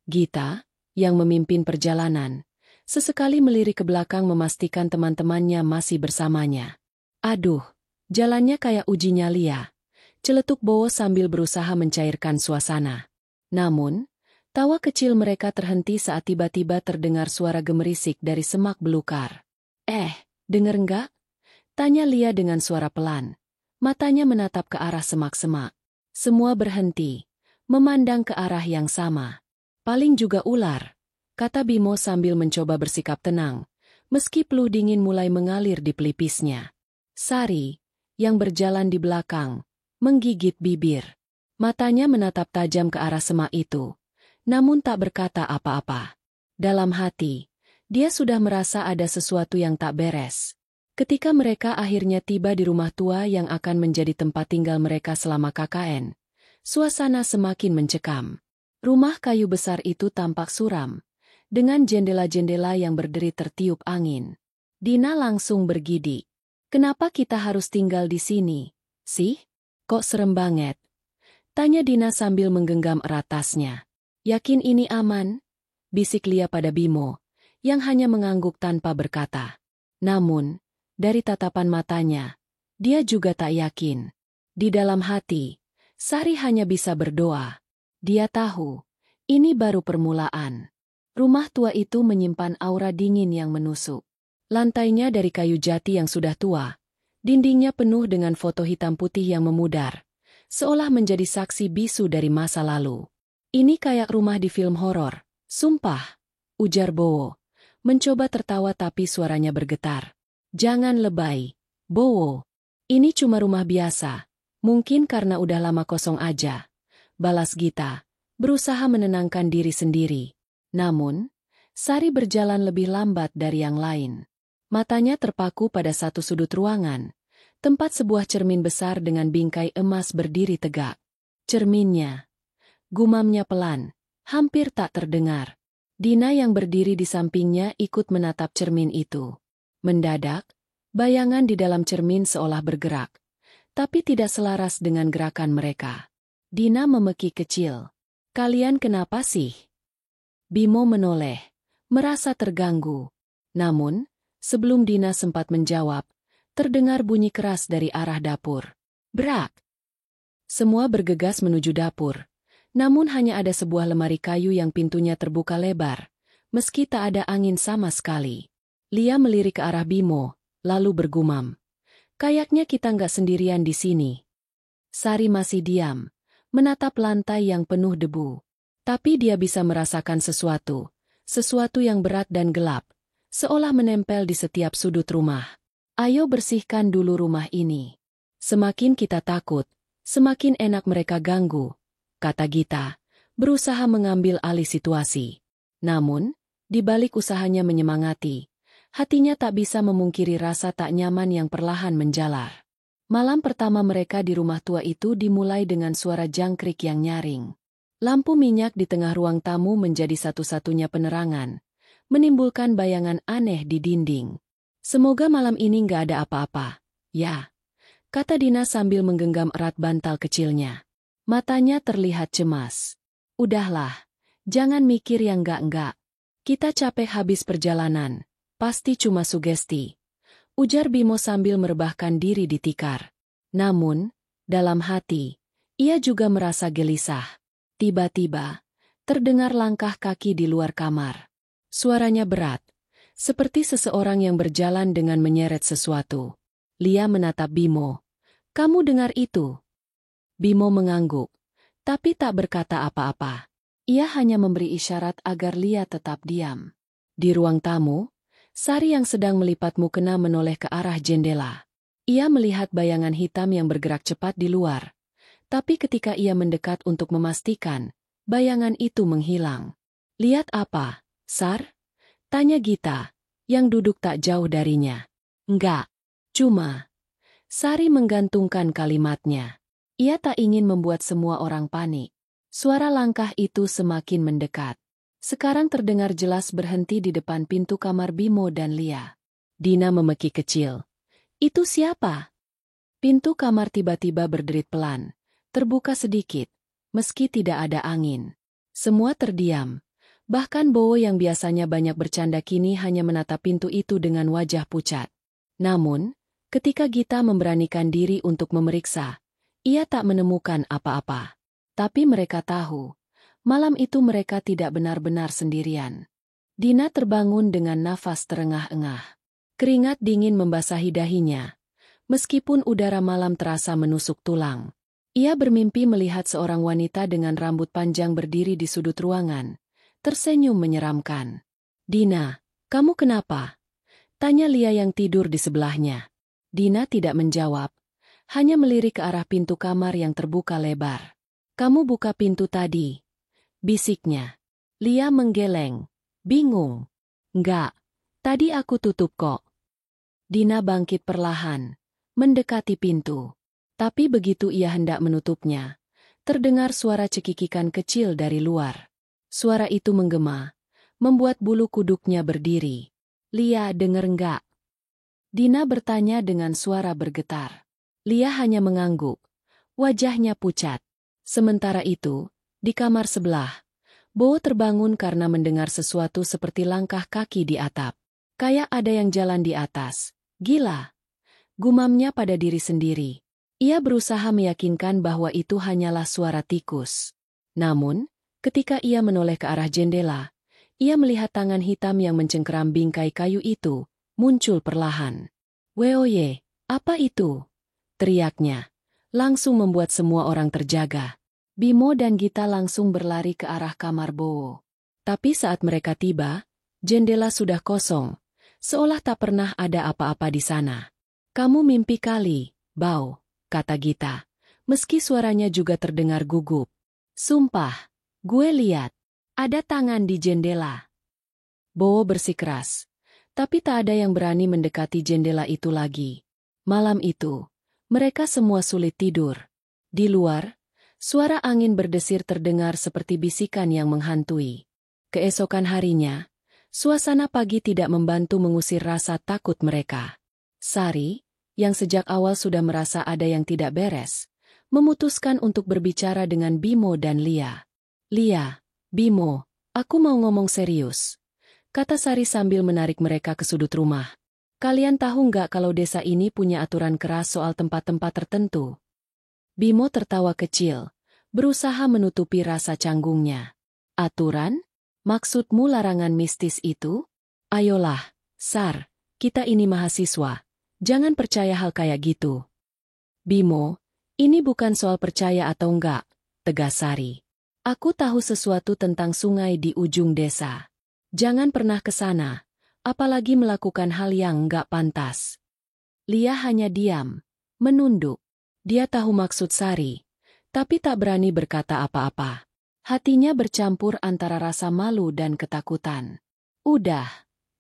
Gita, yang memimpin perjalanan, sesekali melirik ke belakang memastikan teman-temannya masih bersamanya. Aduh, jalannya kayak uji nyali ya, celetuk Bowo sambil berusaha mencairkan suasana. Namun, tawa kecil mereka terhenti saat tiba-tiba terdengar suara gemerisik dari semak belukar. Denger nggak? Tanya Lia dengan suara pelan. Matanya menatap ke arah semak-semak. Semua berhenti, memandang ke arah yang sama. Paling juga ular, kata Bimo sambil mencoba bersikap tenang, meski peluh dingin mulai mengalir di pelipisnya. Sari, yang berjalan di belakang, menggigit bibir. Matanya menatap tajam ke arah semak itu, namun tak berkata apa-apa. Dalam hati, dia sudah merasa ada sesuatu yang tak beres. Ketika mereka akhirnya tiba di rumah tua yang akan menjadi tempat tinggal mereka selama KKN, suasana semakin mencekam. Rumah kayu besar itu tampak suram, dengan jendela-jendela yang berderi tertiup angin. Dina langsung bergidik. Kenapa kita harus tinggal di sini, sih? Kok serem banget? Tanya Dina sambil menggenggam erat tasnya. Yakin ini aman? Bisik Lia pada Bimo, yang hanya mengangguk tanpa berkata. Namun, dari tatapan matanya, dia juga tak yakin. Di dalam hati, Sari hanya bisa berdoa. Dia tahu, ini baru permulaan. Rumah tua itu menyimpan aura dingin yang menusuk. Lantainya dari kayu jati yang sudah tua. Dindingnya penuh dengan foto hitam putih yang memudar, seolah menjadi saksi bisu dari masa lalu. Ini kayak rumah di film horor, sumpah, ujar Bowo. Mencoba tertawa tapi suaranya bergetar. Jangan lebay, Bowo. Ini cuma rumah biasa, mungkin karena udah lama kosong aja. Balas Gita, berusaha menenangkan diri sendiri. Namun, Sari berjalan lebih lambat dari yang lain. Matanya terpaku pada satu sudut ruangan, tempat sebuah cermin besar dengan bingkai emas berdiri tegak. Cerminnya, gumamnya pelan, hampir tak terdengar. Dina yang berdiri di sampingnya ikut menatap cermin itu. Mendadak, bayangan di dalam cermin seolah bergerak, tapi tidak selaras dengan gerakan mereka. Dina memeki kecil. Kalian kenapa sih? Bimo menoleh, merasa terganggu. Namun, sebelum Dina sempat menjawab, terdengar bunyi keras dari arah dapur. Brak! Semua bergegas menuju dapur. Namun hanya ada sebuah lemari kayu yang pintunya terbuka lebar, meski tak ada angin sama sekali. Lia melirik ke arah Bimo, lalu bergumam. Kayaknya kita nggak sendirian di sini. Sari masih diam, menatap lantai yang penuh debu. Tapi dia bisa merasakan sesuatu yang berat dan gelap, seolah menempel di setiap sudut rumah. Ayo bersihkan dulu rumah ini. Semakin kita takut, semakin enak mereka ganggu, kata Gita, berusaha mengambil alih situasi. Namun, di balik usahanya menyemangati, hatinya tak bisa memungkiri rasa tak nyaman yang perlahan menjalar. Malam pertama mereka di rumah tua itu dimulai dengan suara jangkrik yang nyaring. Lampu minyak di tengah ruang tamu menjadi satu-satunya penerangan, menimbulkan bayangan aneh di dinding. Semoga malam ini nggak ada apa-apa, ya, kata Dina sambil menggenggam erat bantal kecilnya. Matanya terlihat cemas. Udahlah, jangan mikir yang enggak-enggak. Kita capek habis perjalanan, pasti cuma sugesti, ujar Bimo sambil merebahkan diri di tikar. Namun, dalam hati, ia juga merasa gelisah. Tiba-tiba, terdengar langkah kaki di luar kamar. Suaranya berat, seperti seseorang yang berjalan dengan menyeret sesuatu. Lia menatap Bimo. Kamu dengar itu? Bimo mengangguk, tapi tak berkata apa-apa. Ia hanya memberi isyarat agar Lia tetap diam. Di ruang tamu, Sari yang sedang melipat mukena menoleh ke arah jendela. Ia melihat bayangan hitam yang bergerak cepat di luar. Tapi ketika ia mendekat untuk memastikan, bayangan itu menghilang. Lihat apa, Sar? Tanya Gita, yang duduk tak jauh darinya. Enggak, cuma. Sari menggantungkan kalimatnya. Ia tak ingin membuat semua orang panik. Suara langkah itu semakin mendekat. Sekarang terdengar jelas berhenti di depan pintu kamar Bimo dan Lia. Dina memeki kecil. Itu siapa? Pintu kamar tiba-tiba berderit pelan. Terbuka sedikit, meski tidak ada angin. Semua terdiam, Bahkan Bowo yang biasanya banyak bercanda kini hanya menatap pintu itu dengan wajah pucat. Namun, ketika Gita memberanikan diri untuk memeriksa, ia tak menemukan apa-apa. Tapi mereka tahu, malam itu mereka tidak benar-benar sendirian. Dina terbangun dengan nafas terengah-engah. Keringat dingin membasahi dahinya, meskipun udara malam terasa menusuk tulang. Ia bermimpi melihat seorang wanita dengan rambut panjang berdiri di sudut ruangan, tersenyum menyeramkan. "Dina, kamu kenapa?" tanya Lia yang tidur di sebelahnya. Dina tidak menjawab, hanya melirik ke arah pintu kamar yang terbuka lebar. "Kamu buka pintu tadi?" bisiknya. Lia menggeleng, bingung. "Enggak, tadi aku tutup kok." Dina bangkit perlahan, mendekati pintu. Tapi begitu ia hendak menutupnya, terdengar suara cekikikan kecil dari luar. Suara itu menggema, membuat bulu kuduknya berdiri. "Lia, denger enggak?" Dina bertanya dengan suara bergetar. Lia hanya mengangguk, wajahnya pucat. Sementara itu, di kamar sebelah, Bowo terbangun karena mendengar sesuatu seperti langkah kaki di atap. Kayak ada yang jalan di atas. "Gila!" gumamnya pada diri sendiri. Ia berusaha meyakinkan bahwa itu hanyalah suara tikus. Namun, ketika ia menoleh ke arah jendela, ia melihat tangan hitam yang mencengkeram bingkai kayu itu, muncul perlahan. "Weoye, apa itu?" teriaknya. Langsung membuat semua orang terjaga. Bimo dan Gita langsung berlari ke arah kamar Bowo. Tapi saat mereka tiba, jendela sudah kosong, seolah tak pernah ada apa-apa di sana. "Kamu mimpi kali, Bao," kata Gita, meski suaranya juga terdengar gugup. "Sumpah, gue lihat, ada tangan di jendela." Bowo bersikeras, tapi tak ada yang berani mendekati jendela itu lagi. Malam itu, mereka semua sulit tidur. Di luar, suara angin berdesir terdengar seperti bisikan yang menghantui. Keesokan harinya, suasana pagi tidak membantu mengusir rasa takut mereka. Sari, yang sejak awal sudah merasa ada yang tidak beres, memutuskan untuk berbicara dengan Bimo dan Lia. "Lia, Bimo, aku mau ngomong serius," kata Sari sambil menarik mereka ke sudut rumah. "Kalian tahu nggak kalau desa ini punya aturan keras soal tempat-tempat tertentu?" Bimo tertawa kecil, berusaha menutupi rasa canggungnya. "Aturan? Maksudmu larangan mistis itu? Ayolah, Sar, kita ini mahasiswa. Jangan percaya hal kayak gitu." "Bimo, ini bukan soal percaya atau enggak," tegas Sari. "Aku tahu sesuatu tentang sungai di ujung desa. Jangan pernah ke sana, apalagi melakukan hal yang enggak pantas." Lia hanya diam, menunduk. Dia tahu maksud Sari, tapi tak berani berkata apa-apa. Hatinya bercampur antara rasa malu dan ketakutan. "Udah,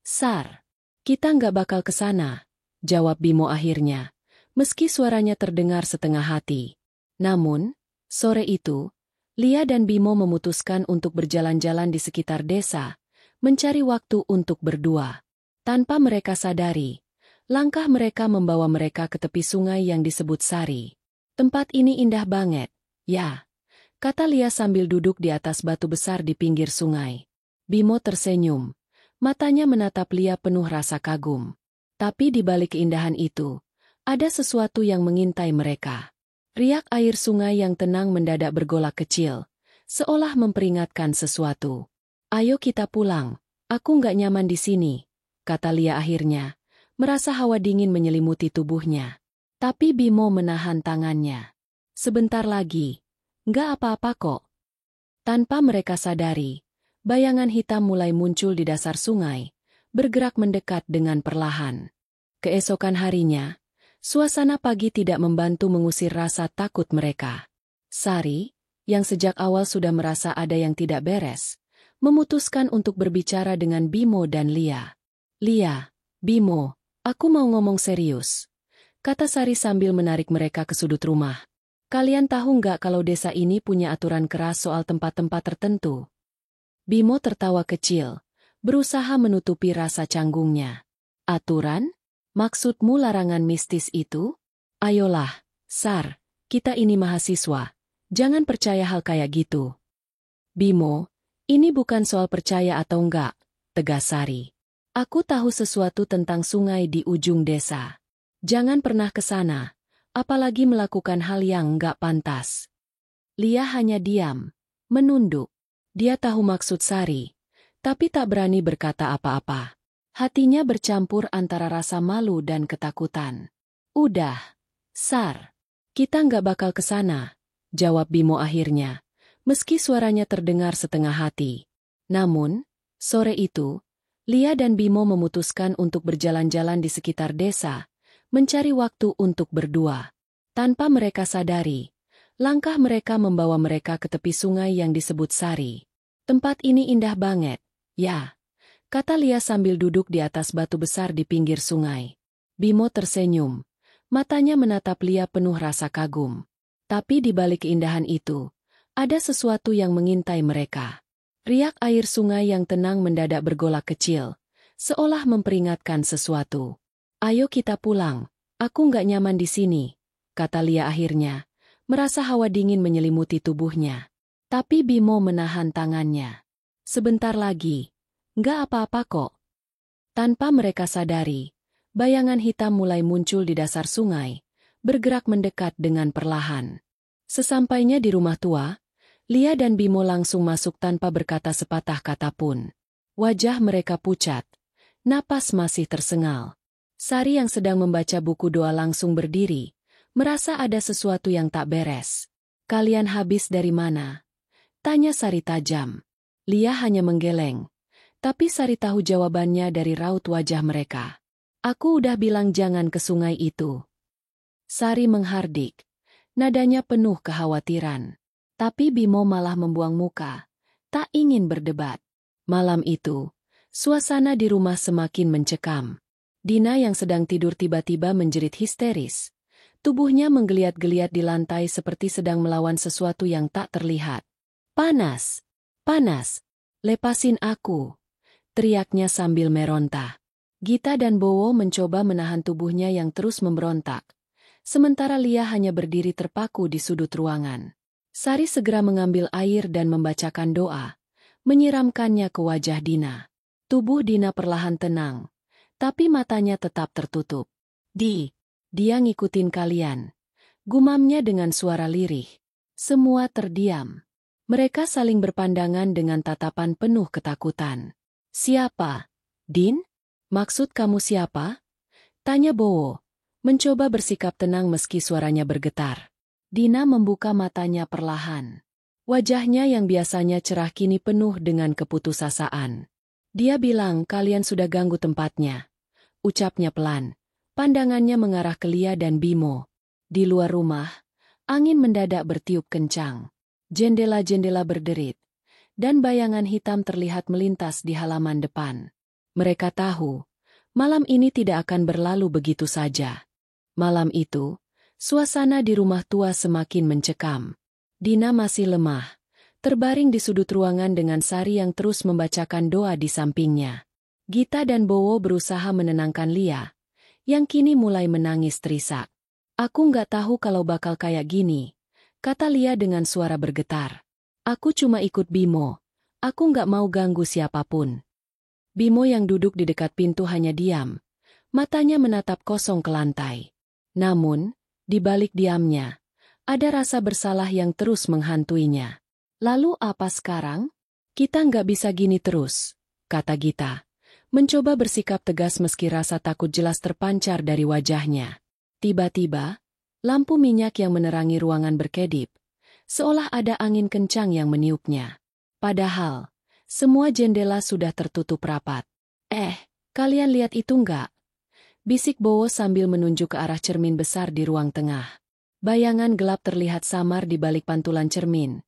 Sar, kita nggak bakal ke sana," jawab Bimo akhirnya, meski suaranya terdengar setengah hati. Namun, sore itu, Lia dan Bimo memutuskan untuk berjalan-jalan di sekitar desa, mencari waktu untuk berdua. Tanpa mereka sadari, langkah mereka membawa mereka ke tepi sungai yang disebut Sari. "Tempat ini indah banget, ya," kata Lia sambil duduk di atas batu besar di pinggir sungai. Bimo tersenyum, matanya menatap Lia penuh rasa kagum. Tapi di balik keindahan itu, ada sesuatu yang mengintai mereka. Riak air sungai yang tenang mendadak bergolak kecil, seolah memperingatkan sesuatu. "Ayo kita pulang, aku nggak nyaman di sini," kata Lia akhirnya, merasa hawa dingin menyelimuti tubuhnya. Tapi Bimo menahan tangannya. "Sebentar lagi, nggak apa-apa kok." Tanpa mereka sadari, bayangan hitam mulai muncul di dasar sungai, bergerak mendekat dengan perlahan. Keesokan harinya, suasana pagi tidak membantu mengusir rasa takut mereka. Sari, yang sejak awal sudah merasa ada yang tidak beres, memutuskan untuk berbicara dengan Bimo dan Lia. "Lia, Bimo, aku mau ngomong serius," kata Sari sambil menarik mereka ke sudut rumah. "Kalian tahu nggak kalau desa ini punya aturan keras soal tempat-tempat tertentu?" Bimo tertawa kecil, berusaha menutupi rasa canggungnya. "Aturan? Maksudmu larangan mistis itu? Ayolah, Sar, kita ini mahasiswa. Jangan percaya hal kayak gitu." "Bimo, Ini bukan soal percaya atau enggak, tegas Sari. Aku tahu sesuatu tentang sungai di ujung desa. Jangan pernah ke sana, apalagi melakukan hal yang enggak pantas. Lia hanya diam, menunduk. Dia tahu maksud Sari, tapi tak berani berkata apa-apa. Hatinya bercampur antara rasa malu dan ketakutan. Udah, Sar. Kita nggak bakal ke sana, jawab Bimo akhirnya, meski suaranya terdengar setengah hati. Namun, sore itu, Lia dan Bimo memutuskan untuk berjalan-jalan di sekitar desa, mencari waktu untuk berdua. Tanpa mereka sadari, langkah mereka membawa mereka ke tepi sungai yang disebut Sari. Tempat ini indah banget, ya, kata Lia sambil duduk di atas batu besar di pinggir sungai. Bimo tersenyum. Matanya menatap Lia penuh rasa kagum. Tapi di balik keindahan itu, ada sesuatu yang mengintai mereka. Riak air sungai yang tenang mendadak bergolak kecil, seolah memperingatkan sesuatu. Ayo kita pulang, aku nggak nyaman di sini, kata Lia akhirnya, merasa hawa dingin menyelimuti tubuhnya. Tapi Bimo menahan tangannya. Sebentar lagi, nggak apa-apa kok. Tanpa mereka sadari, bayangan hitam mulai muncul di dasar sungai, bergerak mendekat dengan perlahan. Sesampainya di rumah tua, Lia dan Bimo langsung masuk tanpa berkata sepatah kata pun. Wajah mereka pucat, napas masih tersengal. Sari yang sedang membaca buku doa langsung berdiri, merasa ada sesuatu yang tak beres. Kalian habis dari mana? Tanya Sari tajam. Lia hanya menggeleng. Tapi Sari tahu jawabannya dari raut wajah mereka. Aku udah bilang jangan ke sungai itu. Sari menghardik. Nadanya penuh kekhawatiran. Tapi Bimo malah membuang muka. Tak ingin berdebat. Malam itu, suasana di rumah semakin mencekam. Dina yang sedang tidur tiba-tiba menjerit histeris. Tubuhnya menggeliat-geliat di lantai seperti sedang melawan sesuatu yang tak terlihat. Panas! Panas! Lepasin aku! Teriaknya sambil meronta. Gita dan Bowo mencoba menahan tubuhnya yang terus memberontak. Sementara Lia hanya berdiri terpaku di sudut ruangan. Sari segera mengambil air dan membacakan doa, menyiramkannya ke wajah Dina. Tubuh Dina perlahan tenang, tapi matanya tetap tertutup. Dia ngikutin kalian. Gumamnya dengan suara lirih. Semua terdiam. Mereka saling berpandangan dengan tatapan penuh ketakutan. Siapa? Din? Maksud kamu siapa? Tanya Bowo, mencoba bersikap tenang meski suaranya bergetar. Dina membuka matanya perlahan. Wajahnya yang biasanya cerah kini penuh dengan keputusasaan. Dia bilang kalian sudah ganggu tempatnya. Ucapnya pelan. Pandangannya mengarah ke Lia dan Bimo. Di luar rumah, angin mendadak bertiup kencang. Jendela-jendela berderit. Dan bayangan hitam terlihat melintas di halaman depan. Mereka tahu, malam ini tidak akan berlalu begitu saja. Malam itu, suasana di rumah tua semakin mencekam. Dina masih lemah, terbaring di sudut ruangan dengan Sari yang terus membacakan doa di sampingnya. Gita dan Bowo berusaha menenangkan Lia, yang kini mulai menangis terisak. Aku nggak tahu kalau bakal kayak gini, kata Lia dengan suara bergetar. Aku cuma ikut Bimo. Aku nggak mau ganggu siapapun. Bimo yang duduk di dekat pintu hanya diam. Matanya menatap kosong ke lantai. Namun, di balik diamnya, ada rasa bersalah yang terus menghantuinya. Lalu apa sekarang? Kita nggak bisa gini terus, kata Gita. Mencoba bersikap tegas meski rasa takut jelas terpancar dari wajahnya. Tiba-tiba, lampu minyak yang menerangi ruangan berkedip. Seolah ada angin kencang yang meniupnya. Padahal, semua jendela sudah tertutup rapat. Kalian lihat itu enggak? Bisik Bowo sambil menunjuk ke arah cermin besar di ruang tengah. Bayangan gelap terlihat samar di balik pantulan cermin.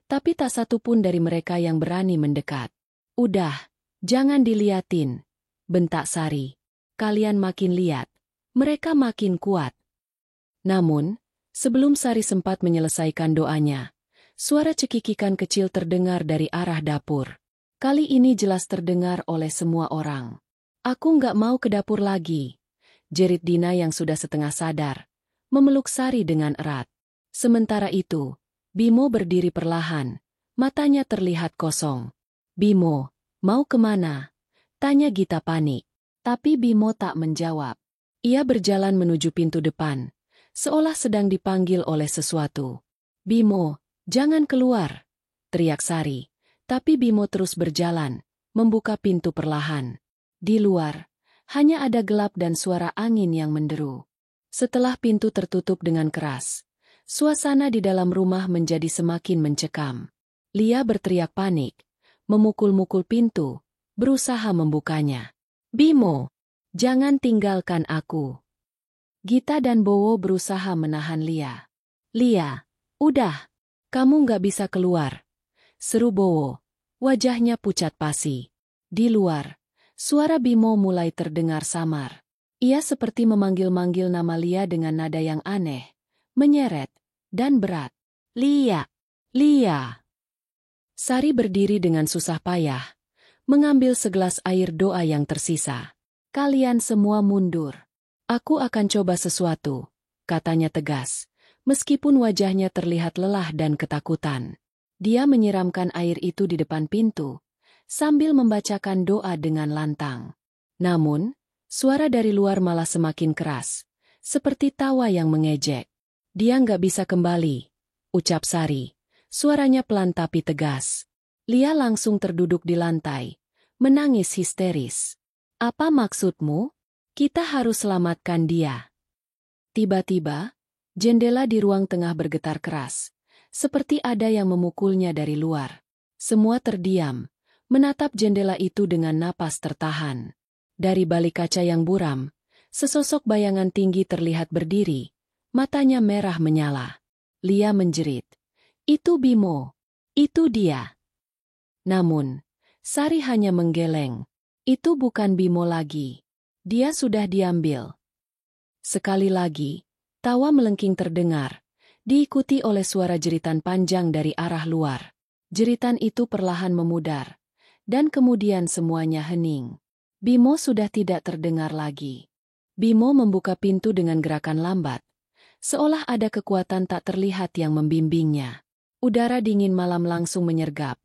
Tapi tak satu pun dari mereka yang berani mendekat. Udah, jangan diliatin, bentak Sari. Kalian makin lihat, mereka makin kuat. Namun, sebelum Sari sempat menyelesaikan doanya, suara cekikikan kecil terdengar dari arah dapur. Kali ini jelas terdengar oleh semua orang. Aku nggak mau ke dapur lagi, jerit Dina yang sudah setengah sadar, memeluk Sari dengan erat. Sementara itu, Bimo berdiri perlahan, matanya terlihat kosong. Bimo, mau kemana? Tanya Gita panik. Tapi Bimo tak menjawab. Ia berjalan menuju pintu depan, seolah sedang dipanggil oleh sesuatu. Bimo, jangan keluar, teriak Sari. Tapi Bimo terus berjalan, membuka pintu perlahan. Di luar, hanya ada gelap dan suara angin yang menderu. Setelah pintu tertutup dengan keras, suasana di dalam rumah menjadi semakin mencekam. Lia berteriak panik, memukul-mukul pintu, berusaha membukanya. Bimo, jangan tinggalkan aku. Gita dan Bowo berusaha menahan Lia. Lia, udah, kamu nggak bisa keluar, seru Bowo. Wajahnya pucat pasi. Di luar, suara Bimo mulai terdengar samar. Ia seperti memanggil-manggil nama Lia dengan nada yang aneh, menyeret, dan berat. Lia, Lia. Sari berdiri dengan susah payah, mengambil segelas air doa yang tersisa. Kalian semua mundur. Aku akan coba sesuatu, katanya tegas, meskipun wajahnya terlihat lelah dan ketakutan. Dia menyiramkan air itu di depan pintu, sambil membacakan doa dengan lantang. Namun, suara dari luar malah semakin keras, seperti tawa yang mengejek. Dia nggak bisa kembali, ucap Sari. Suaranya pelan tapi tegas. Lia langsung terduduk di lantai, menangis histeris. Apa maksudmu? Kita harus selamatkan dia. Tiba-tiba, jendela di ruang tengah bergetar keras. Seperti ada yang memukulnya dari luar. Semua terdiam, menatap jendela itu dengan napas tertahan. Dari balik kaca yang buram, sesosok bayangan tinggi terlihat berdiri, matanya merah menyala. Lia menjerit. Itu Bimo. Itu dia. Namun, Sari hanya menggeleng. Itu bukan Bimo lagi. Dia sudah diambil. Sekali lagi, tawa melengking terdengar, diikuti oleh suara jeritan panjang dari arah luar. Jeritan itu perlahan memudar, dan kemudian semuanya hening. Bimo sudah tidak terdengar lagi. Bimo membuka pintu dengan gerakan lambat, seolah ada kekuatan tak terlihat yang membimbingnya. Udara dingin malam langsung menyergap,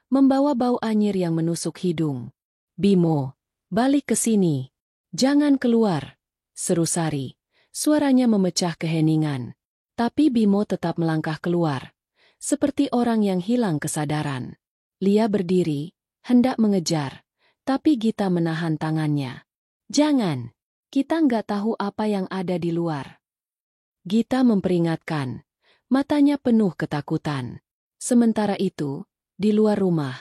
membawa bau anyir yang menusuk hidung. Bimo, balik ke sini. Jangan keluar, seru Sari. Suaranya memecah keheningan. Tapi Bimo tetap melangkah keluar, seperti orang yang hilang kesadaran. Lia berdiri, hendak mengejar, tapi Gita menahan tangannya. Jangan, kita nggak tahu apa yang ada di luar. Gita memperingatkan, matanya penuh ketakutan. Sementara itu, di luar rumah,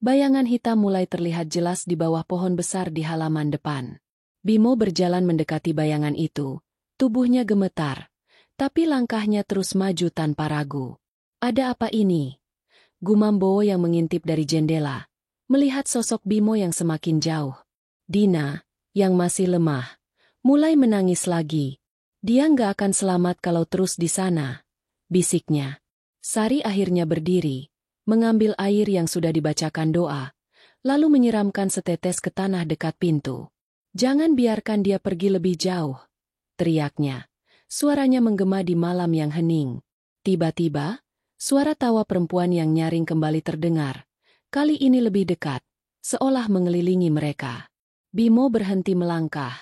bayangan hitam mulai terlihat jelas di bawah pohon besar di halaman depan. Bimo berjalan mendekati bayangan itu, tubuhnya gemetar. Tapi langkahnya terus maju tanpa ragu. Ada apa ini? Gumam Bowo yang mengintip dari jendela, melihat sosok Bimo yang semakin jauh. Dina, yang masih lemah, mulai menangis lagi. Dia nggak akan selamat kalau terus di sana, bisiknya. Sari akhirnya berdiri, mengambil air yang sudah dibacakan doa, lalu menyiramkan setetes ke tanah dekat pintu. Jangan biarkan dia pergi lebih jauh, teriaknya. Suaranya menggema di malam yang hening. Tiba-tiba, suara tawa perempuan yang nyaring kembali terdengar. Kali ini lebih dekat, seolah mengelilingi mereka. Bimo berhenti melangkah.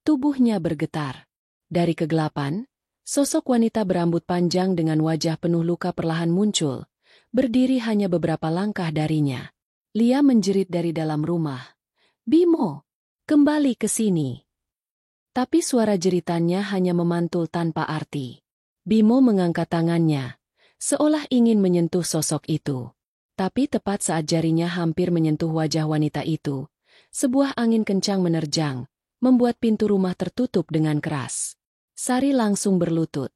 Tubuhnya bergetar. Dari kegelapan, sosok wanita berambut panjang dengan wajah penuh luka perlahan muncul, berdiri hanya beberapa langkah darinya. Lia menjerit dari dalam rumah. Bimo, kembali ke sini. Tapi suara jeritannya hanya memantul tanpa arti. Bimo mengangkat tangannya, seolah ingin menyentuh sosok itu. Tapi tepat saat jarinya hampir menyentuh wajah wanita itu, sebuah angin kencang menerjang, membuat pintu rumah tertutup dengan keras. Sari langsung berlutut.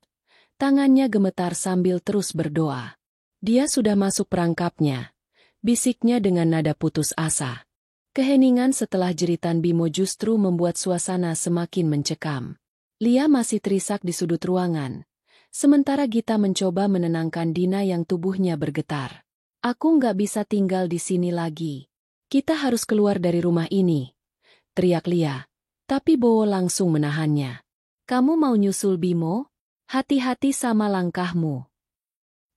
Tangannya gemetar sambil terus berdoa. Dia sudah masuk perangkapnya, bisiknya dengan nada putus asa. Keheningan setelah jeritan Bimo justru membuat suasana semakin mencekam. Lia masih terisak di sudut ruangan, sementara Gita mencoba menenangkan Dina yang tubuhnya bergetar. Aku nggak bisa tinggal di sini lagi. Kita harus keluar dari rumah ini, teriak Lia, tapi Bowo langsung menahannya. Kamu mau nyusul Bimo? Hati-hati sama langkahmu.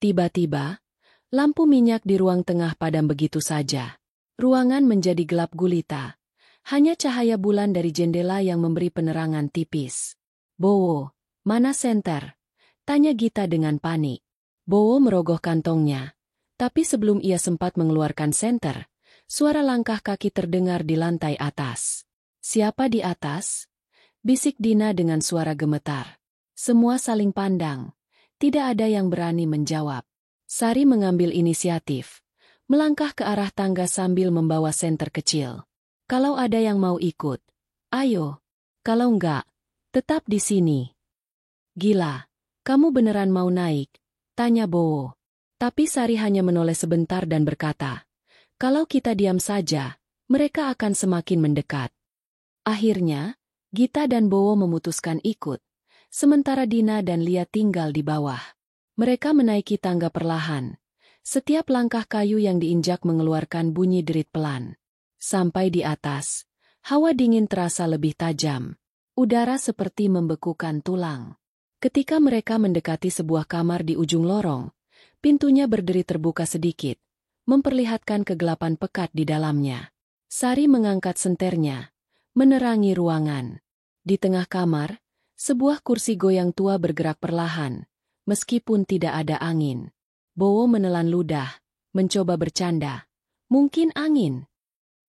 Tiba-tiba, lampu minyak di ruang tengah padam begitu saja. Ruangan menjadi gelap gulita. Hanya cahaya bulan dari jendela yang memberi penerangan tipis. Bowo, mana senter? Tanya Gita dengan panik. Bowo merogoh kantongnya. Tapi sebelum ia sempat mengeluarkan senter, suara langkah kaki terdengar di lantai atas. Siapa di atas? Bisik Dina dengan suara gemetar. Semua saling pandang. Tidak ada yang berani menjawab. Sari mengambil inisiatif. Melangkah ke arah tangga sambil membawa senter kecil. Kalau ada yang mau ikut, ayo. Kalau enggak, tetap di sini. Gila, kamu beneran mau naik? Tanya Bowo. Tapi Sari hanya menoleh sebentar dan berkata, kalau kita diam saja, mereka akan semakin mendekat. Akhirnya, Gita dan Bowo memutuskan ikut, sementara Dina dan Lia tinggal di bawah. Mereka menaiki tangga perlahan. Setiap langkah kayu yang diinjak mengeluarkan bunyi derit pelan. Sampai di atas, hawa dingin terasa lebih tajam. Udara seperti membekukan tulang. Ketika mereka mendekati sebuah kamar di ujung lorong, pintunya berderi terbuka sedikit, memperlihatkan kegelapan pekat di dalamnya. Sari mengangkat senternya, menerangi ruangan. Di tengah kamar, sebuah kursi goyang tua bergerak perlahan, meskipun tidak ada angin. Bowo menelan ludah, mencoba bercanda. Mungkin angin.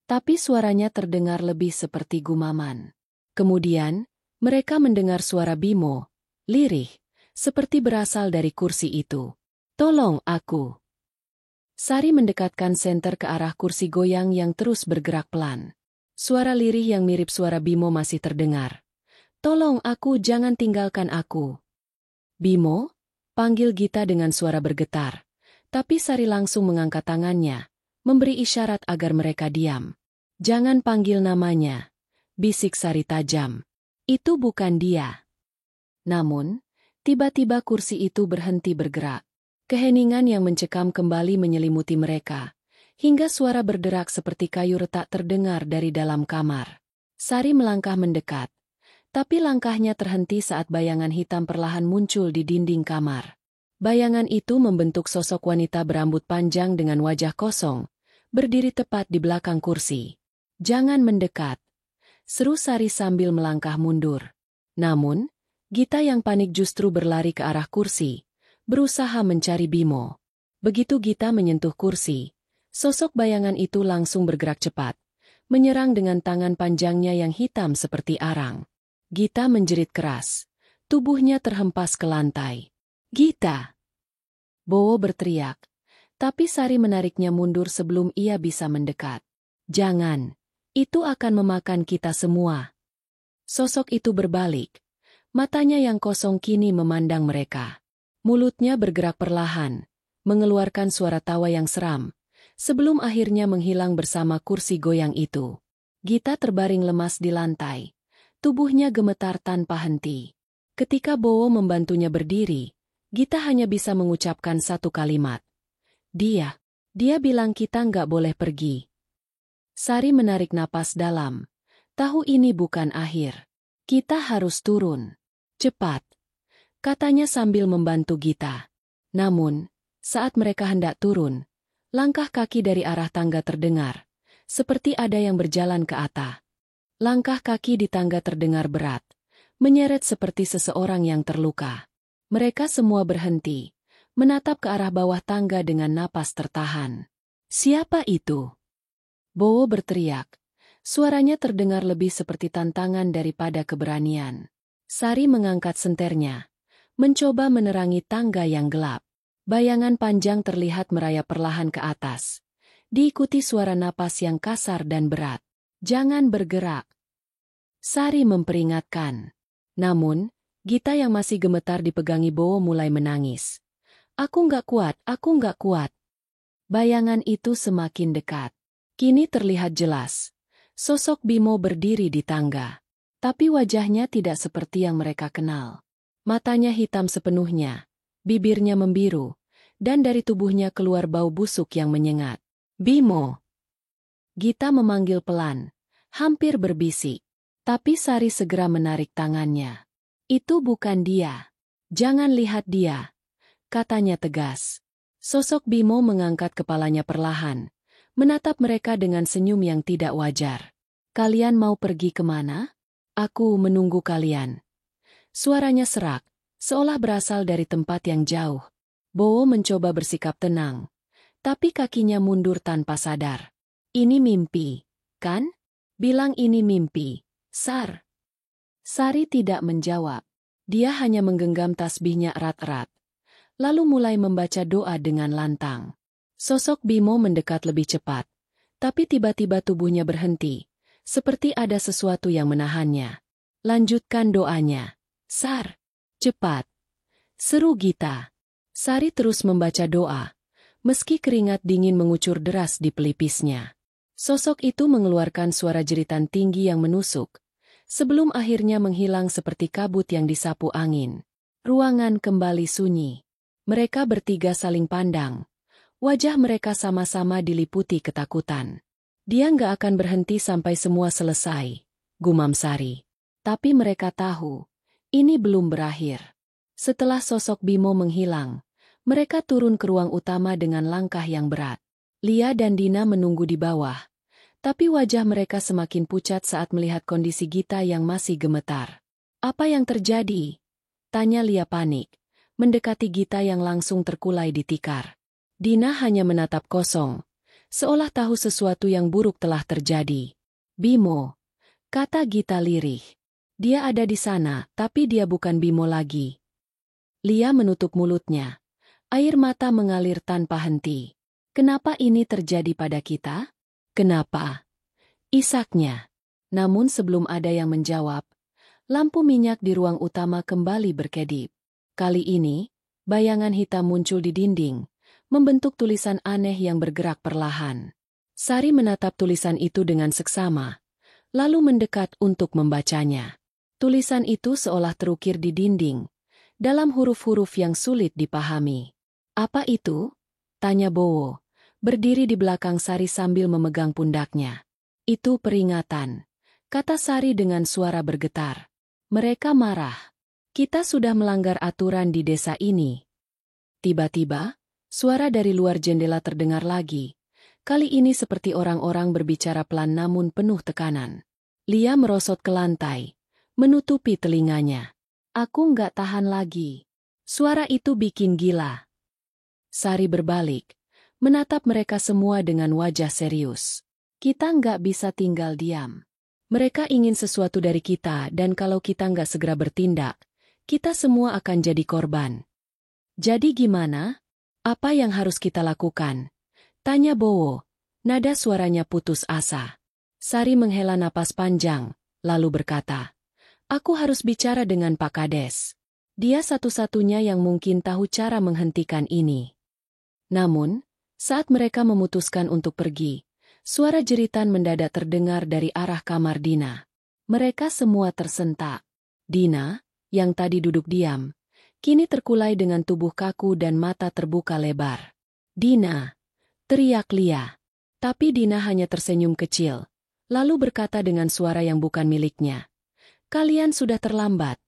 Tapi suaranya terdengar lebih seperti gumaman. Kemudian, mereka mendengar suara Bimo, lirih, seperti berasal dari kursi itu. Tolong aku. Sari mendekatkan senter ke arah kursi goyang yang terus bergerak pelan. Suara lirih yang mirip suara Bimo masih terdengar. Tolong aku, jangan tinggalkan aku. Bimo? Panggil Gita dengan suara bergetar. Tapi Sari langsung mengangkat tangannya, memberi isyarat agar mereka diam. Jangan panggil namanya, bisik Sari tajam. Itu bukan dia. Namun, tiba-tiba kursi itu berhenti bergerak. Keheningan yang mencekam kembali menyelimuti mereka, hingga suara berderak seperti kayu retak terdengar dari dalam kamar. Sari melangkah mendekat, tapi langkahnya terhenti saat bayangan hitam perlahan muncul di dinding kamar. Bayangan itu membentuk sosok wanita berambut panjang dengan wajah kosong, berdiri tepat di belakang kursi. Jangan mendekat, seru Sari sambil melangkah mundur. Namun, Gita yang panik justru berlari ke arah kursi, berusaha mencari Bimo. Begitu Gita menyentuh kursi, sosok bayangan itu langsung bergerak cepat, menyerang dengan tangan panjangnya yang hitam seperti arang. Gita menjerit keras, tubuhnya terhempas ke lantai. Gita! Bowo berteriak, tapi Sari menariknya mundur sebelum ia bisa mendekat. Jangan, itu akan memakan kita semua. Sosok itu berbalik, matanya yang kosong kini memandang mereka. Mulutnya bergerak perlahan, mengeluarkan suara tawa yang seram, sebelum akhirnya menghilang bersama kursi goyang itu. Gita terbaring lemas di lantai, tubuhnya gemetar tanpa henti. Ketika Bowo membantunya berdiri, Gita hanya bisa mengucapkan satu kalimat. Dia bilang kita nggak boleh pergi. Sari menarik napas dalam. Tahu ini bukan akhir. Kita harus turun. Cepat, katanya sambil membantu Gita. Namun, saat mereka hendak turun, langkah kaki dari arah tangga terdengar, seperti ada yang berjalan ke atas. Langkah kaki di tangga terdengar berat, menyeret seperti seseorang yang terluka. Mereka semua berhenti, menatap ke arah bawah tangga dengan napas tertahan. Siapa itu? Bowo berteriak. Suaranya terdengar lebih seperti tantangan daripada keberanian. Sari mengangkat senternya, mencoba menerangi tangga yang gelap. Bayangan panjang terlihat merayap perlahan ke atas, diikuti suara napas yang kasar dan berat. Jangan bergerak. Sari memperingatkan. Namun, Gita yang masih gemetar dipegangi Bowo mulai menangis. Aku nggak kuat. Bayangan itu semakin dekat. Kini terlihat jelas. Sosok Bimo berdiri di tangga. Tapi wajahnya tidak seperti yang mereka kenal. Matanya hitam sepenuhnya, bibirnya membiru, dan dari tubuhnya keluar bau busuk yang menyengat. Bimo! Gita memanggil pelan, hampir berbisik. Tapi Sari segera menarik tangannya. Itu bukan dia. Jangan lihat dia, katanya tegas. Sosok Bimo mengangkat kepalanya perlahan, menatap mereka dengan senyum yang tidak wajar. Kalian mau pergi kemana? Aku menunggu kalian. Suaranya serak, seolah berasal dari tempat yang jauh. Bowo mencoba bersikap tenang, tapi kakinya mundur tanpa sadar. Ini mimpi, kan? Bilang ini mimpi, Sar. Sari tidak menjawab. Dia hanya menggenggam tasbihnya erat-erat, lalu mulai membaca doa dengan lantang. Sosok Bimo mendekat lebih cepat, tapi tiba-tiba tubuhnya berhenti, seperti ada sesuatu yang menahannya. Lanjutkan doanya. Sar, cepat. Seru Gita. Sari terus membaca doa, meski keringat dingin mengucur deras di pelipisnya. Sosok itu mengeluarkan suara jeritan tinggi yang menusuk, sebelum akhirnya menghilang seperti kabut yang disapu angin. Ruangan kembali sunyi. Mereka bertiga saling pandang. Wajah mereka sama-sama diliputi ketakutan. Dia nggak akan berhenti sampai semua selesai, gumam Sari. Tapi mereka tahu, ini belum berakhir. Setelah sosok Bimo menghilang, mereka turun ke ruang utama dengan langkah yang berat. Lia dan Dina menunggu di bawah, tapi wajah mereka semakin pucat saat melihat kondisi Gita yang masih gemetar. Apa yang terjadi? Tanya Lia panik, mendekati Gita yang langsung terkulai di tikar. Dina hanya menatap kosong, seolah tahu sesuatu yang buruk telah terjadi. Bimo, kata Gita lirih. Dia ada di sana, tapi dia bukan Bimo lagi. Lia menutup mulutnya. Air mata mengalir tanpa henti. Kenapa ini terjadi pada kita? Kenapa? Isaknya. Namun sebelum ada yang menjawab, lampu minyak di ruang utama kembali berkedip. Kali ini, bayangan hitam muncul di dinding, membentuk tulisan aneh yang bergerak perlahan. Sari menatap tulisan itu dengan seksama, lalu mendekat untuk membacanya. Tulisan itu seolah terukir di dinding, dalam huruf-huruf yang sulit dipahami. Apa itu? Tanya Bowo, berdiri di belakang Sari sambil memegang pundaknya. Itu peringatan, kata Sari dengan suara bergetar. Mereka marah. Kita sudah melanggar aturan di desa ini. Tiba-tiba, suara dari luar jendela terdengar lagi. Kali ini seperti orang-orang berbicara pelan namun penuh tekanan. Lia merosot ke lantai, menutupi telinganya. Aku nggak tahan lagi. Suara itu bikin gila. Sari berbalik, menatap mereka semua dengan wajah serius. Kita nggak bisa tinggal diam. Mereka ingin sesuatu dari kita dan kalau kita nggak segera bertindak, kita semua akan jadi korban. Jadi gimana? Apa yang harus kita lakukan? Tanya Bowo, nada suaranya putus asa. Sari menghela napas panjang, lalu berkata, Aku harus bicara dengan Pak Kades. Dia satu-satunya yang mungkin tahu cara menghentikan ini. Namun, saat mereka memutuskan untuk pergi, suara jeritan mendadak terdengar dari arah kamar Dina. Mereka semua tersentak. Dina, yang tadi duduk diam, kini terkulai dengan tubuh kaku dan mata terbuka lebar. Dina, teriak Lia. Tapi Dina hanya tersenyum kecil, lalu berkata dengan suara yang bukan miliknya. Kalian sudah terlambat.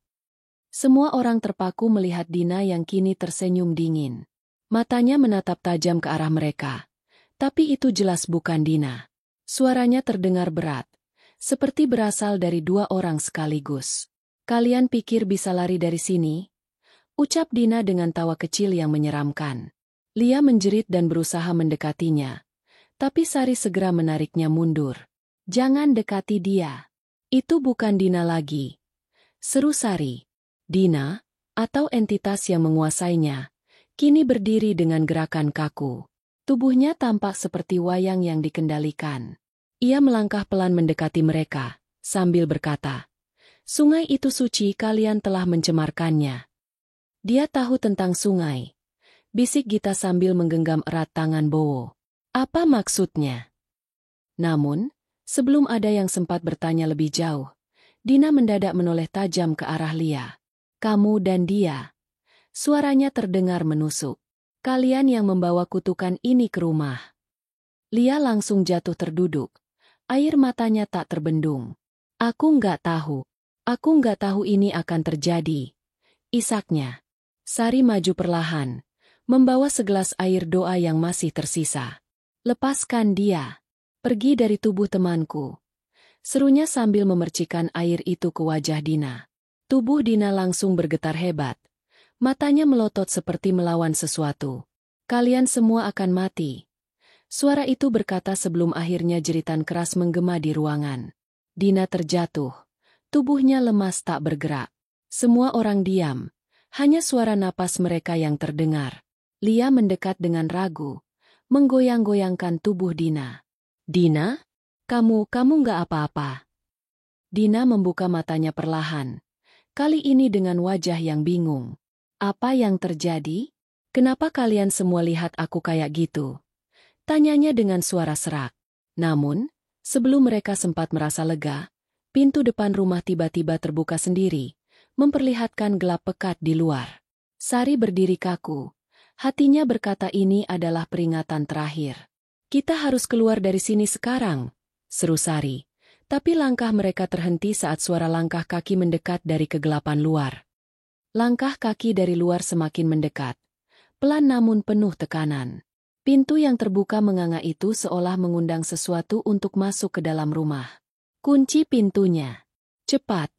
Semua orang terpaku melihat Dina yang kini tersenyum dingin. Matanya menatap tajam ke arah mereka. Tapi itu jelas bukan Dina. Suaranya terdengar berat, seperti berasal dari dua orang sekaligus. Kalian pikir bisa lari dari sini? Ucap Dina dengan tawa kecil yang menyeramkan. Lia menjerit dan berusaha mendekatinya. Tapi Sari segera menariknya mundur. Jangan dekati dia. Itu bukan Dina lagi. Seru Sari. Dina, atau entitas yang menguasainya, kini berdiri dengan gerakan kaku. Tubuhnya tampak seperti wayang yang dikendalikan. Ia melangkah pelan mendekati mereka, sambil berkata, Sungai itu suci, kalian telah mencemarkannya. Dia tahu tentang sungai. Bisik Gita sambil menggenggam erat tangan Bowo. Apa maksudnya? Namun, sebelum ada yang sempat bertanya lebih jauh, Dina mendadak menoleh tajam ke arah Lia. Kamu dan dia. Suaranya terdengar menusuk. Kalian yang membawa kutukan ini ke rumah. Lia langsung jatuh terduduk. Air matanya tak terbendung. Aku nggak tahu. Aku nggak tahu ini akan terjadi. Isaknya. Sari maju perlahan, membawa segelas air doa yang masih tersisa. Lepaskan dia. Pergi dari tubuh temanku. Serunya sambil memercikan air itu ke wajah Dina. Tubuh Dina langsung bergetar hebat. Matanya melotot seperti melawan sesuatu. Kalian semua akan mati. Suara itu berkata sebelum akhirnya jeritan keras menggema di ruangan. Dina terjatuh. Tubuhnya lemas tak bergerak. Semua orang diam. Hanya suara napas mereka yang terdengar. Lia mendekat dengan ragu, menggoyang-goyangkan tubuh Dina. Dina? Kamu nggak apa-apa. Dina membuka matanya perlahan. Kali ini dengan wajah yang bingung. Apa yang terjadi? Kenapa kalian semua lihat aku kayak gitu? Tanyanya dengan suara serak. Namun, sebelum mereka sempat merasa lega, pintu depan rumah tiba-tiba terbuka sendiri, memperlihatkan gelap pekat di luar. Sari berdiri kaku. Hatinya berkata ini adalah peringatan terakhir. Kita harus keluar dari sini sekarang, seru Sari. Tapi langkah mereka terhenti saat suara langkah kaki mendekat dari kegelapan luar. Langkah kaki dari luar semakin mendekat. Pelan namun penuh tekanan. Pintu yang terbuka menganga itu seolah mengundang sesuatu untuk masuk ke dalam rumah. Kunci pintunya. Cepat.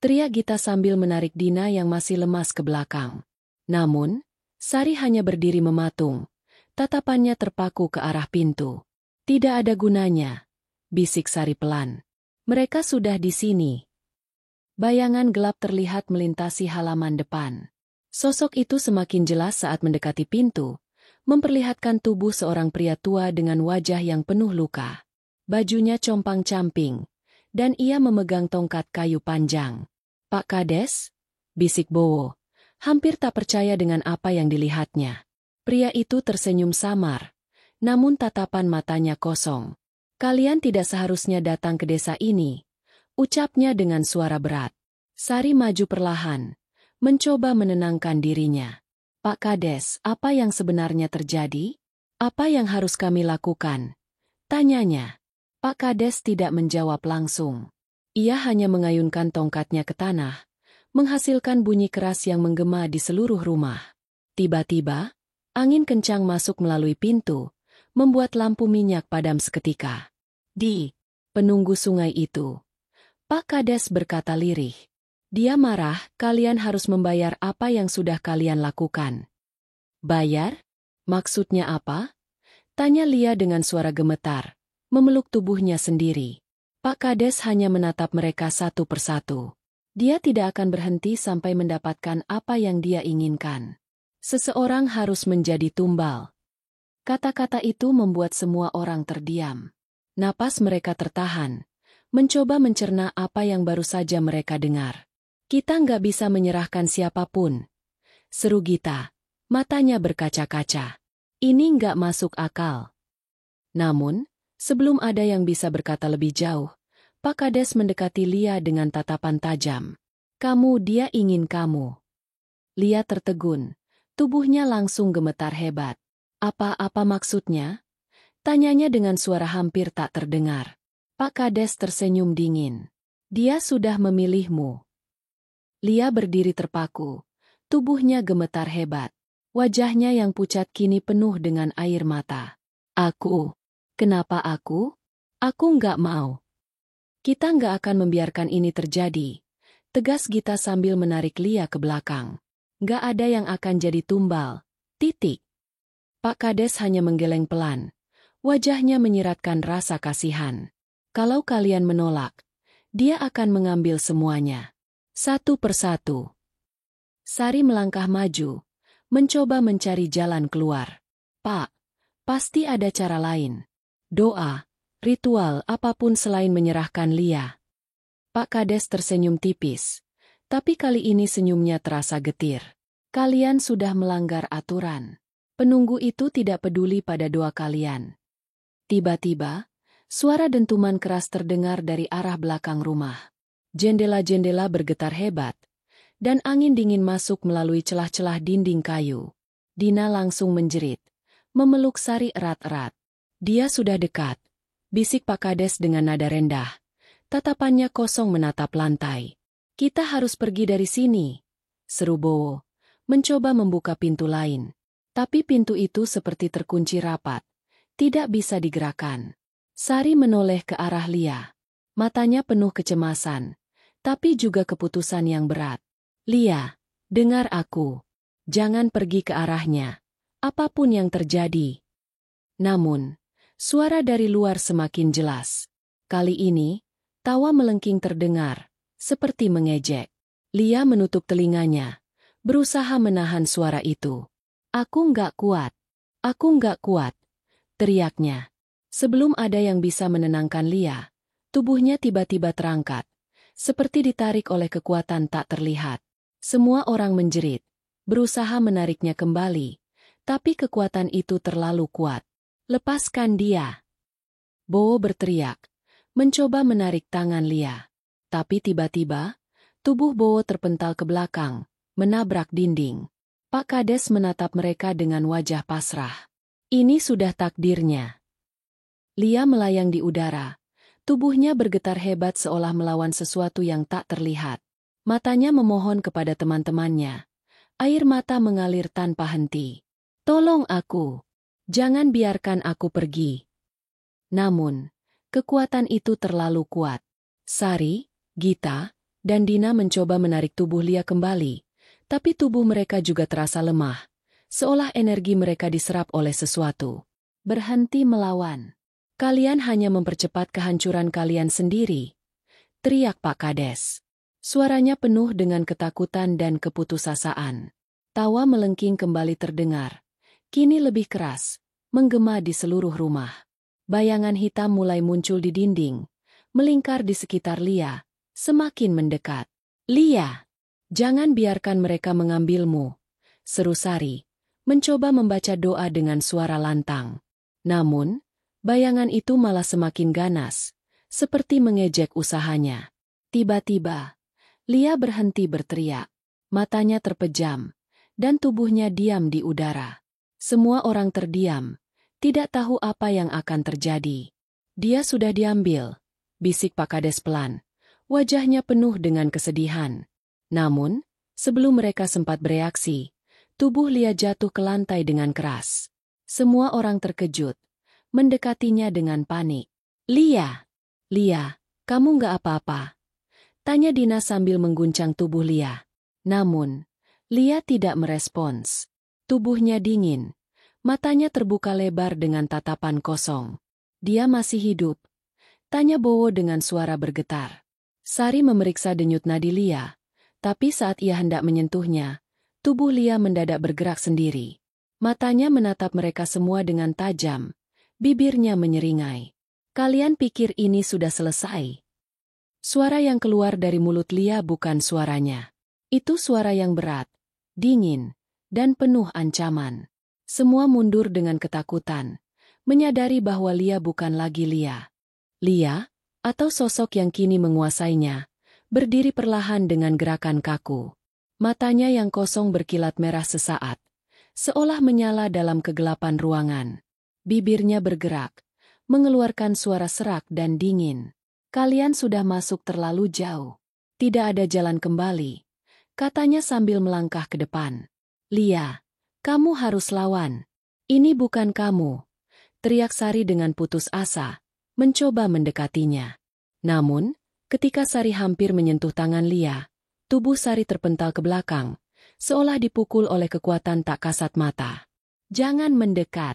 Teriak Gita sambil menarik Dina yang masih lemas ke belakang. Namun, Sari hanya berdiri mematung. Tatapannya terpaku ke arah pintu. Tidak ada gunanya, bisik Sari pelan. Mereka sudah di sini. Bayangan gelap terlihat melintasi halaman depan. Sosok itu semakin jelas saat mendekati pintu, memperlihatkan tubuh seorang pria tua dengan wajah yang penuh luka. Bajunya compang-camping, dan ia memegang tongkat kayu panjang. Pak Kades? Bisik Bowo, hampir tak percaya dengan apa yang dilihatnya. Pria itu tersenyum samar, namun tatapan matanya kosong. Kalian tidak seharusnya datang ke desa ini, ucapnya dengan suara berat. Sari maju perlahan, mencoba menenangkan dirinya. Pak Kades, apa yang sebenarnya terjadi? Apa yang harus kami lakukan? Tanyanya. Pak Kades tidak menjawab langsung. Ia hanya mengayunkan tongkatnya ke tanah, menghasilkan bunyi keras yang menggema di seluruh rumah. Tiba-tiba, angin kencang masuk melalui pintu, membuat lampu minyak padam seketika. Di penunggu sungai itu, Pak Kades berkata lirih. Dia marah, kalian harus membayar apa yang sudah kalian lakukan. Bayar? Maksudnya apa? Tanya Lia dengan suara gemetar, memeluk tubuhnya sendiri. Pak Kades hanya menatap mereka satu persatu. Dia tidak akan berhenti sampai mendapatkan apa yang dia inginkan. Seseorang harus menjadi tumbal. Kata-kata itu membuat semua orang terdiam. Napas mereka tertahan, mencoba mencerna apa yang baru saja mereka dengar. Kita nggak bisa menyerahkan siapapun, seru Gita, matanya berkaca-kaca. Ini nggak masuk akal. Namun, sebelum ada yang bisa berkata lebih jauh, Pak Kades mendekati Lia dengan tatapan tajam. Dia ingin kamu. Lia tertegun, tubuhnya langsung gemetar hebat. Apa-apa maksudnya? Tanyanya dengan suara hampir tak terdengar. Pak Kades tersenyum dingin. Dia sudah memilihmu. Lia berdiri terpaku, tubuhnya gemetar hebat. Wajahnya yang pucat kini penuh dengan air mata. Aku? Kenapa aku? Aku nggak mau. Kita nggak akan membiarkan ini terjadi, tegas Gita sambil menarik Lia ke belakang. Nggak ada yang akan jadi tumbal. Titik. Pak Kades hanya menggeleng pelan. Wajahnya menyiratkan rasa kasihan. Kalau kalian menolak, dia akan mengambil semuanya. Satu persatu. Sari melangkah maju, mencoba mencari jalan keluar. Pak, pasti ada cara lain. Doa, ritual apapun selain menyerahkan Lia. Pak Kades tersenyum tipis, tapi kali ini senyumnya terasa getir. Kalian sudah melanggar aturan. Penunggu itu tidak peduli pada doa kalian. Tiba-tiba, suara dentuman keras terdengar dari arah belakang rumah. Jendela-jendela bergetar hebat, dan angin dingin masuk melalui celah-celah dinding kayu. Dina langsung menjerit, memeluk Sari erat-erat. Dia sudah dekat, bisik Pak Kades dengan nada rendah. Tatapannya kosong menatap lantai. Kita harus pergi dari sini, seru Bowo, mencoba membuka pintu lain. Tapi pintu itu seperti terkunci rapat. Tidak bisa digerakkan. Sari menoleh ke arah Lia. Matanya penuh kecemasan, tapi juga keputusan yang berat. Lia, dengar aku. Jangan pergi ke arahnya. Apapun yang terjadi. Namun, suara dari luar semakin jelas. Kali ini, tawa melengking terdengar, seperti mengejek. Lia menutup telinganya, berusaha menahan suara itu. Aku nggak kuat. Aku nggak kuat. Teriaknya. Sebelum ada yang bisa menenangkan Lia, tubuhnya tiba-tiba terangkat, seperti ditarik oleh kekuatan tak terlihat. Semua orang menjerit, berusaha menariknya kembali, tapi kekuatan itu terlalu kuat. Lepaskan dia. Bowo berteriak, mencoba menarik tangan Lia. Tapi tiba-tiba, tubuh Bowo terpental ke belakang, menabrak dinding. Pak Kades menatap mereka dengan wajah pasrah. Ini sudah takdirnya. Lia melayang di udara. Tubuhnya bergetar hebat seolah melawan sesuatu yang tak terlihat. Matanya memohon kepada teman-temannya. Air mata mengalir tanpa henti. Tolong aku. Jangan biarkan aku pergi. Namun, kekuatan itu terlalu kuat. Sari, Gita, dan Dina mencoba menarik tubuh Lia kembali. Tapi tubuh mereka juga terasa lemah. Seolah energi mereka diserap oleh sesuatu. Berhenti melawan. Kalian hanya mempercepat kehancuran kalian sendiri. Teriak Pak Kades. Suaranya penuh dengan ketakutan dan keputusasaan. Tawa melengking kembali terdengar. Kini lebih keras, menggema di seluruh rumah. Bayangan hitam mulai muncul di dinding, melingkar di sekitar Lia, semakin mendekat. Lia, jangan biarkan mereka mengambilmu. Seru Sari, mencoba membaca doa dengan suara lantang. Namun, bayangan itu malah semakin ganas, seperti mengejek usahanya. Tiba-tiba, Lia berhenti berteriak. Matanya terpejam, dan tubuhnya diam di udara. Semua orang terdiam, tidak tahu apa yang akan terjadi. Dia sudah diambil, bisik Pak Kades pelan. Wajahnya penuh dengan kesedihan. Namun, sebelum mereka sempat bereaksi, tubuh Lia jatuh ke lantai dengan keras. Semua orang terkejut, mendekatinya dengan panik. Lia, kamu nggak apa-apa? Tanya Dina sambil mengguncang tubuh Lia. Namun, Lia tidak merespons. Tubuhnya dingin, matanya terbuka lebar dengan tatapan kosong. Dia masih hidup? Tanya Bowo dengan suara bergetar. Sari memeriksa denyut nadi Lia, tapi saat ia hendak menyentuhnya, tubuh Lia mendadak bergerak sendiri. Matanya menatap mereka semua dengan tajam. Bibirnya menyeringai. Kalian pikir ini sudah selesai? Suara yang keluar dari mulut Lia bukan suaranya. Itu suara yang berat, dingin, dan penuh ancaman. Semua mundur dengan ketakutan, menyadari bahwa Lia bukan lagi Lia. Lia, atau sosok yang kini menguasainya, berdiri perlahan dengan gerakan kaku. Matanya yang kosong berkilat merah sesaat, seolah menyala dalam kegelapan ruangan. Bibirnya bergerak, mengeluarkan suara serak dan dingin. Kalian sudah masuk terlalu jauh. Tidak ada jalan kembali, katanya sambil melangkah ke depan. Lia, kamu harus lawan. Ini bukan kamu. Teriak Sari dengan putus asa, mencoba mendekatinya. Namun, ketika Sari hampir menyentuh tangan Lia, tubuh Sari terpental ke belakang, seolah dipukul oleh kekuatan tak kasat mata. Jangan mendekat.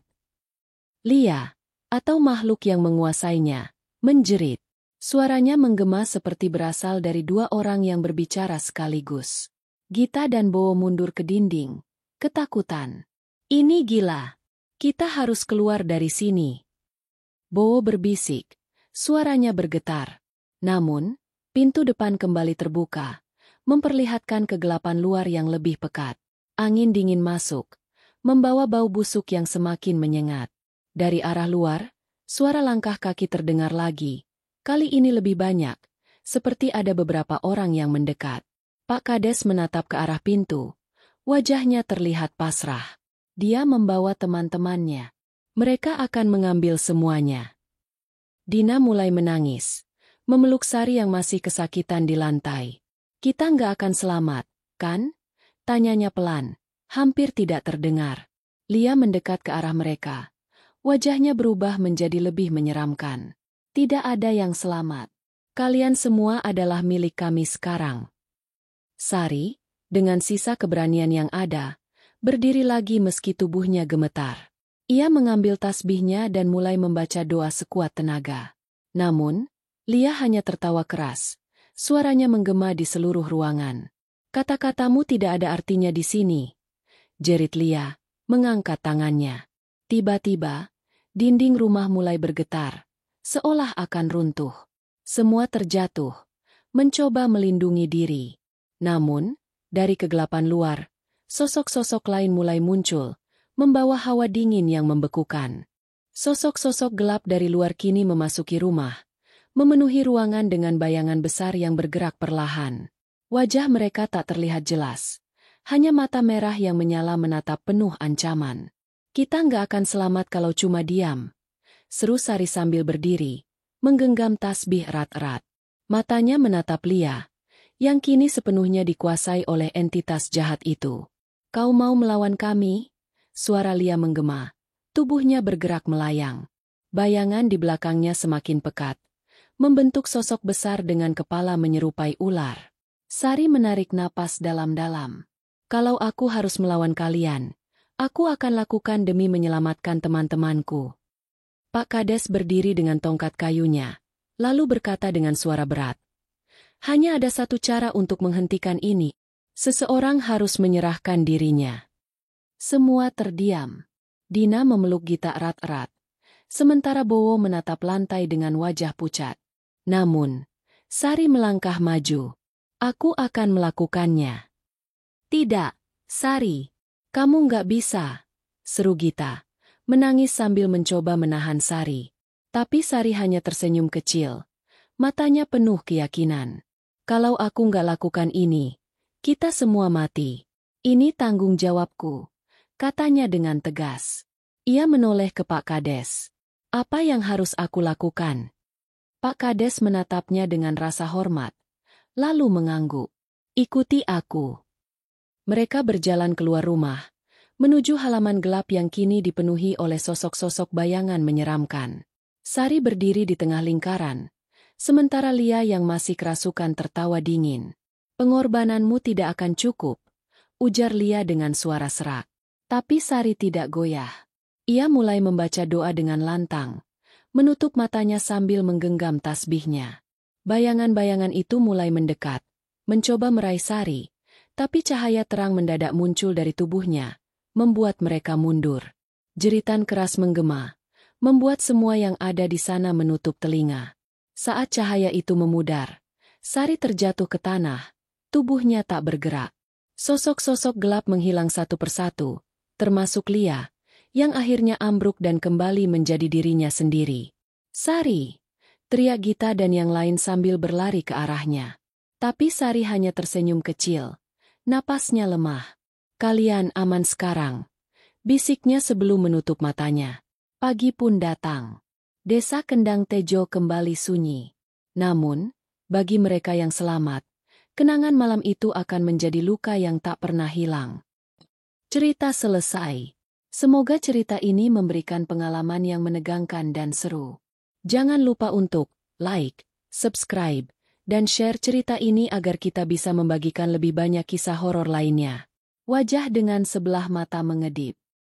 Lia, atau makhluk yang menguasainya, menjerit. Suaranya menggema seperti berasal dari dua orang yang berbicara sekaligus. Gita dan Bowo mundur ke dinding, ketakutan. Ini gila. Kita harus keluar dari sini. Bowo berbisik, suaranya bergetar. Namun, pintu depan kembali terbuka, memperlihatkan kegelapan luar yang lebih pekat. Angin dingin masuk, membawa bau busuk yang semakin menyengat. Dari arah luar, suara langkah kaki terdengar lagi. Kali ini lebih banyak, seperti ada beberapa orang yang mendekat. Pak Kades menatap ke arah pintu. Wajahnya terlihat pasrah. Dia membawa teman-temannya. Mereka akan mengambil semuanya. Dina mulai menangis, memeluk Sari yang masih kesakitan di lantai. Kita nggak akan selamat, kan? Tanyanya pelan, hampir tidak terdengar. Lia mendekat ke arah mereka. Wajahnya berubah menjadi lebih menyeramkan. Tidak ada yang selamat. Kalian semua adalah milik kami sekarang. Sari, dengan sisa keberanian yang ada, berdiri lagi meski tubuhnya gemetar. Ia mengambil tasbihnya dan mulai membaca doa sekuat tenaga. Namun, Lia hanya tertawa keras. Suaranya menggema di seluruh ruangan. Kata-katamu tidak ada artinya di sini, jerit Lia, mengangkat tangannya. Tiba-tiba, dinding rumah mulai bergetar, seolah akan runtuh. Semua terjatuh, mencoba melindungi diri. Namun, dari kegelapan luar, sosok-sosok lain mulai muncul, membawa hawa dingin yang membekukan. Sosok-sosok gelap dari luar kini memasuki rumah, memenuhi ruangan dengan bayangan besar yang bergerak perlahan. Wajah mereka tak terlihat jelas. Hanya mata merah yang menyala menatap penuh ancaman. Kita nggak akan selamat kalau cuma diam, seru Sari sambil berdiri, menggenggam tasbih erat-erat. Matanya menatap Lia, yang kini sepenuhnya dikuasai oleh entitas jahat itu. Kau mau melawan kami? Suara Lia menggema, tubuhnya bergerak melayang. Bayangan di belakangnya semakin pekat, membentuk sosok besar dengan kepala menyerupai ular. Sari menarik napas dalam-dalam. Kalau aku harus melawan kalian, aku akan lakukan demi menyelamatkan teman-temanku. Pak Kades berdiri dengan tongkat kayunya, lalu berkata dengan suara berat. Hanya ada satu cara untuk menghentikan ini. Seseorang harus menyerahkan dirinya. Semua terdiam. Dina memeluk Gita erat-erat, sementara Bowo menatap lantai dengan wajah pucat. Namun, Sari melangkah maju. Aku akan melakukannya. Tidak, Sari. Kamu nggak bisa, seru Gita, menangis sambil mencoba menahan Sari. Tapi Sari hanya tersenyum kecil. Matanya penuh keyakinan. Kalau aku nggak lakukan ini, kita semua mati. Ini tanggung jawabku, katanya dengan tegas. Ia menoleh ke Pak Kades. Apa yang harus aku lakukan? Pak Kades menatapnya dengan rasa hormat, lalu mengangguk. Ikuti aku. Mereka berjalan keluar rumah, menuju halaman gelap yang kini dipenuhi oleh sosok-sosok bayangan menyeramkan. Sari berdiri di tengah lingkaran, sementara Lia yang masih kerasukan tertawa dingin. Pengorbananmu tidak akan cukup, ujar Lia dengan suara serak. Tapi Sari tidak goyah. Ia mulai membaca doa dengan lantang, menutup matanya sambil menggenggam tasbihnya. Bayangan-bayangan itu mulai mendekat, mencoba meraih Sari, tapi cahaya terang mendadak muncul dari tubuhnya, membuat mereka mundur. Jeritan keras menggema, membuat semua yang ada di sana menutup telinga. Saat cahaya itu memudar, Sari terjatuh ke tanah, tubuhnya tak bergerak. Sosok-sosok gelap menghilang satu persatu, termasuk Lia, yang akhirnya ambruk dan kembali menjadi dirinya sendiri. Sari! Teriak Gita dan yang lain sambil berlari ke arahnya. Tapi Sari hanya tersenyum kecil. Napasnya lemah. Kalian aman sekarang, bisiknya sebelum menutup matanya. Pagi pun datang. Desa Kendang Tejo kembali sunyi. Namun, bagi mereka yang selamat, kenangan malam itu akan menjadi luka yang tak pernah hilang. Cerita selesai. Semoga cerita ini memberikan pengalaman yang menegangkan dan seru. Jangan lupa untuk like, subscribe, dan share cerita ini agar kita bisa membagikan lebih banyak kisah horor lainnya. Wajah dengan sebelah mata mengedip.